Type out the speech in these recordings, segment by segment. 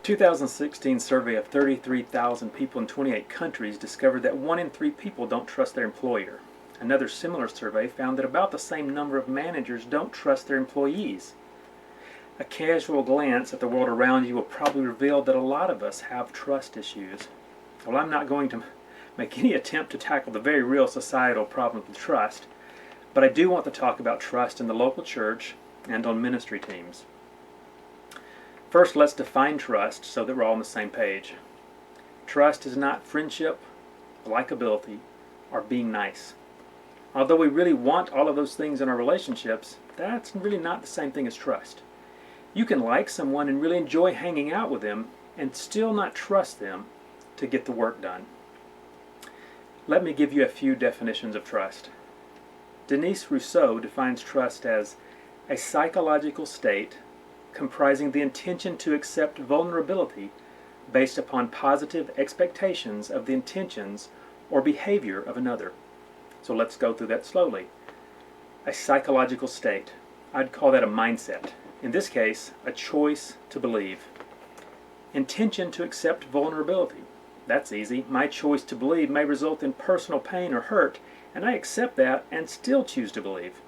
2016 survey of 33,000 people in 28 countries discovered that 1 in 3 people don't trust their employer. Another similar survey found that about the same number of managers don't trust their employees. A casual glance at the world around you will probably reveal that a lot of us have trust issues. Well, I'm not going to make any attempt to tackle the very real societal problem of trust, but I do want to talk about trust in the local church and on ministry teams. First, let's define trust so that we're all on the same page. Trust is not friendship, likability, or being nice. Although we really want all of those things in our relationships, that's really not the same thing as trust. You can like someone and really enjoy hanging out with them and still not trust them to get the work done. Let me give you a few definitions of trust. Denise Rousseau defines trust as a psychological state comprising the intention to accept vulnerability based upon positive expectations of the intentions or behavior of another. So let's go through that slowly. A psychological state. I'd call that a mindset. In this case, a choice to believe. Intention to accept vulnerability. That's easy. My choice to believe may result in personal pain or hurt, and I accept that and still choose to believe.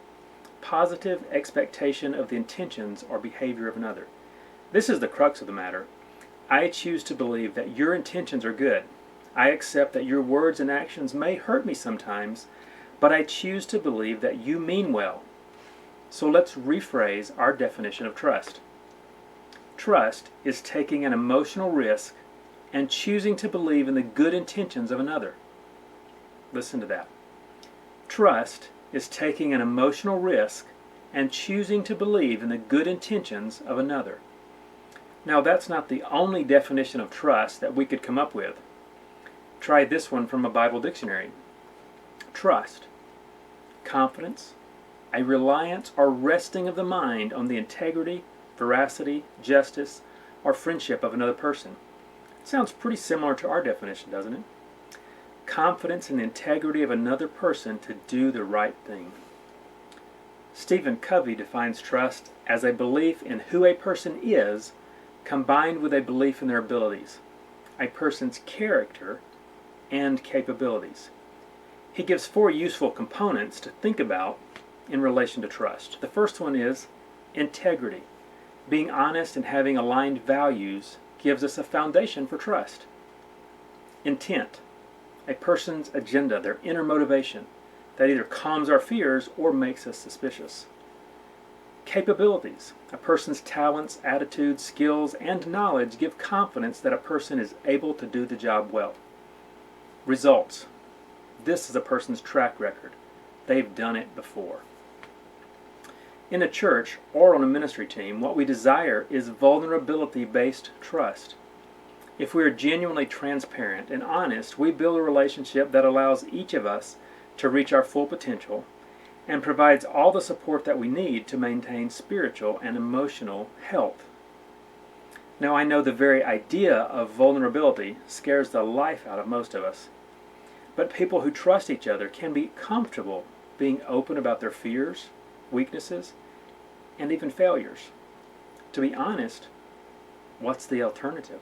Positive expectation of the intentions or behavior of another. This is the crux of the matter. I choose to believe that your intentions are good. I accept that your words and actions may hurt me sometimes, but I choose to believe that you mean well. So let's rephrase our definition of trust. Trust is taking an emotional risk and choosing to believe in the good intentions of another. Listen to that. Trust is taking an emotional risk and choosing to believe in the good intentions of another. Now, that's not the only definition of trust that we could come up with. Try this one from a Bible dictionary. Trust, confidence, a reliance or resting of the mind on the integrity, veracity, justice, or friendship of another person. It sounds pretty similar to our definition, doesn't it? Confidence in the integrity of another person to do the right thing. Stephen Covey defines trust as a belief in who a person is combined with a belief in their abilities, a person's character and capabilities. He gives 4 useful components to think about in relation to trust. The first one is integrity. Being honest and having aligned values gives us a foundation for trust. Intent. A person's agenda, their inner motivation, that either calms our fears or makes us suspicious. Capabilities. A person's talents, attitudes, skills, and knowledge give confidence that a person is able to do the job well. Results. This is a person's track record. They've done it before. In a church or on a ministry team, what we desire is vulnerability-based trust. If we are genuinely transparent and honest, we build a relationship that allows each of us to reach our full potential and provides all the support that we need to maintain spiritual and emotional health. Now, I know the very idea of vulnerability scares the life out of most of us, but people who trust each other can be comfortable being open about their fears, weaknesses, and even failures. To be honest, what's the alternative?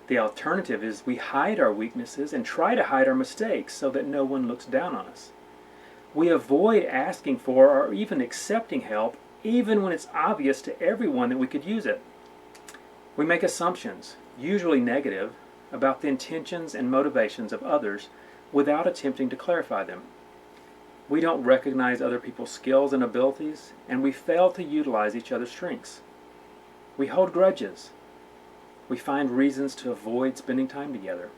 The alternative is we hide our weaknesses and try to hide our mistakes so that no one looks down on us. We avoid asking for or even accepting help, even when it's obvious to everyone that we could use it. We make assumptions, usually negative, about the intentions and motivations of others without attempting to clarify them. We don't recognize other people's skills and abilities, and we fail to utilize each other's strengths. We hold grudges. We find reasons to avoid spending time together.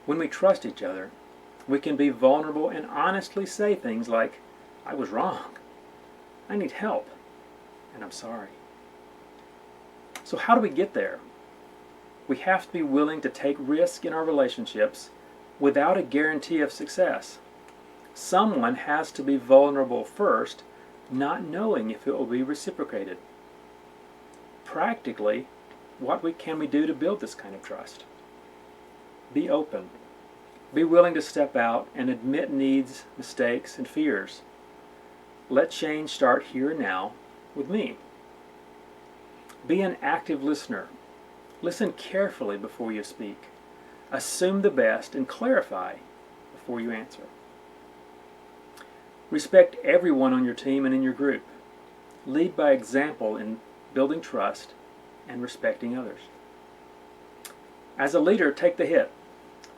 When we trust each other, we can be vulnerable and honestly say things like, I was wrong, I need help, and I'm sorry. So how do we get there? We have to be willing to take risk in our relationships without a guarantee of success. Someone has to be vulnerable first, not knowing if it will be reciprocated. Practically, what can we do to build this kind of trust? Be open. Be willing to step out and admit needs, mistakes, and fears. Let change start here and now with me. Be an active listener. Listen carefully before you speak. Assume the best and clarify before you answer. Respect everyone on your team and in your group. Lead by example in building trust and respecting others. As a leader, take the hit.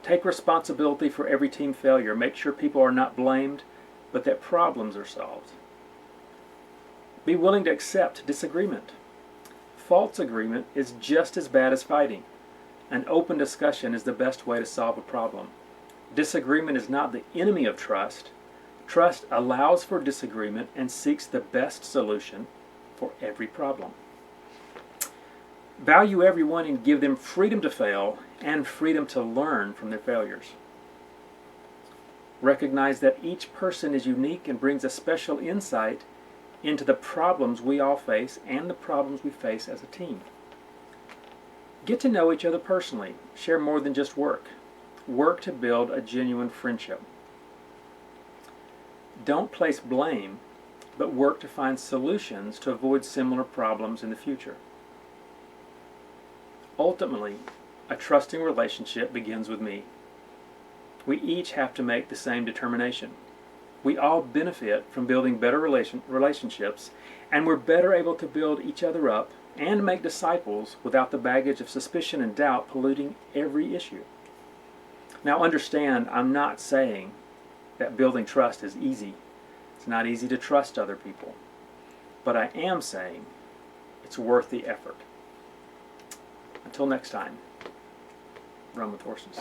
Take responsibility for every team failure. Make sure people are not blamed, but that problems are solved. Be willing to accept disagreement. False agreement is just as bad as fighting. An open discussion is the best way to solve a problem. Disagreement is not the enemy of trust. Trust allows for disagreement and seeks the best solution for every problem. Value everyone and give them freedom to fail and freedom to learn from their failures. Recognize that each person is unique and brings a special insight into the problems we all face and the problems we face as a team. Get to know each other personally. Share more than just work. Work to build a genuine friendship. Don't place blame, but work to find solutions to avoid similar problems in the future. Ultimately, a trusting relationship begins with me. We each have to make the same determination. We all benefit from building better relationships, and we're better able to build each other up and make disciples without the baggage of suspicion and doubt polluting every issue. Now understand, I'm not saying that building trust is easy. It's not easy to trust other people. But I am saying it's worth the effort. Until next time, run with horses.